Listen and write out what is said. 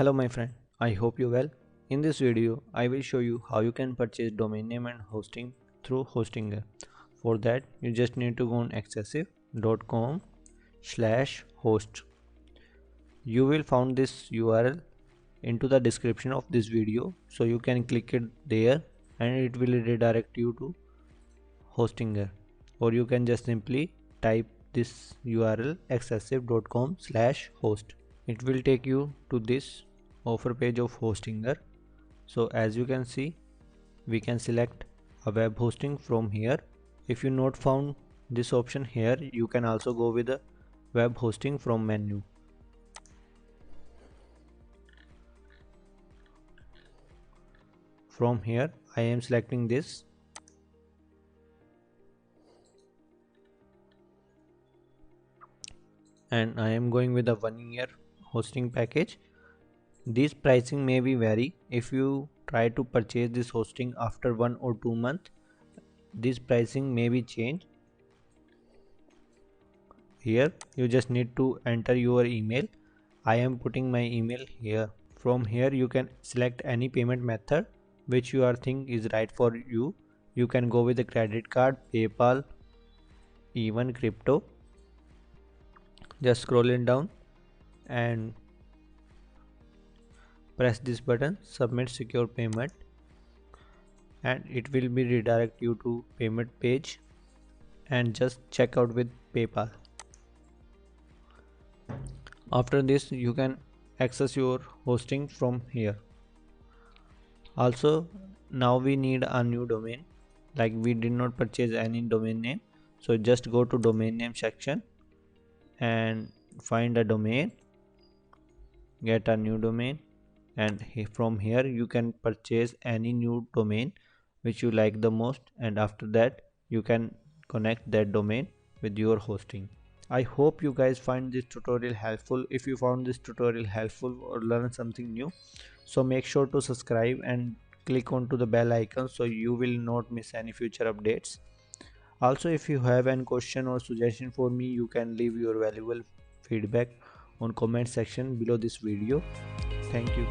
Hello my friend, I hope you well. In this video, I will show you how you can purchase domain name and hosting through Hostinger. For that, you just need to go on xesiv.com/host. You will find this URL into the description of this video, so you can click it there and it will redirect you to Hostinger. Or you can just simply type this URL xesiv.com/host. It will take you to this offer page of Hostinger. So as you can see, we can select a web hosting from here. If you not found this option here, you can also go with the web hosting from menu. From here I am selecting this and I am going with a 1 year hosting package. This pricing may be vary. If you try to purchase this hosting after 1 or 2 months, this pricing may be changed. Here you just need to enter your email. I am putting my email here. From here you can select any payment method which you are think is right for you. You can go with a credit card, PayPal, even crypto. Just scrolling down and press this button, submit secure payment, and it will be redirect you to payment page and just check out with PayPal. After this you can access your hosting from here. Also now we need a new domain, like we did not purchase any domain name, so just go to domain name section and find a domain, get a new domain, and from here you can purchase any new domain which you like the most, and after that you can connect that domain with your hosting. I hope you guys find this tutorial helpful. If you found this tutorial helpful or learn something new, so make sure to subscribe and click onto the bell icon so you will not miss any future updates. Also, if you have any question or suggestion for me, you can leave your valuable feedback on comment section below this video. Thank you.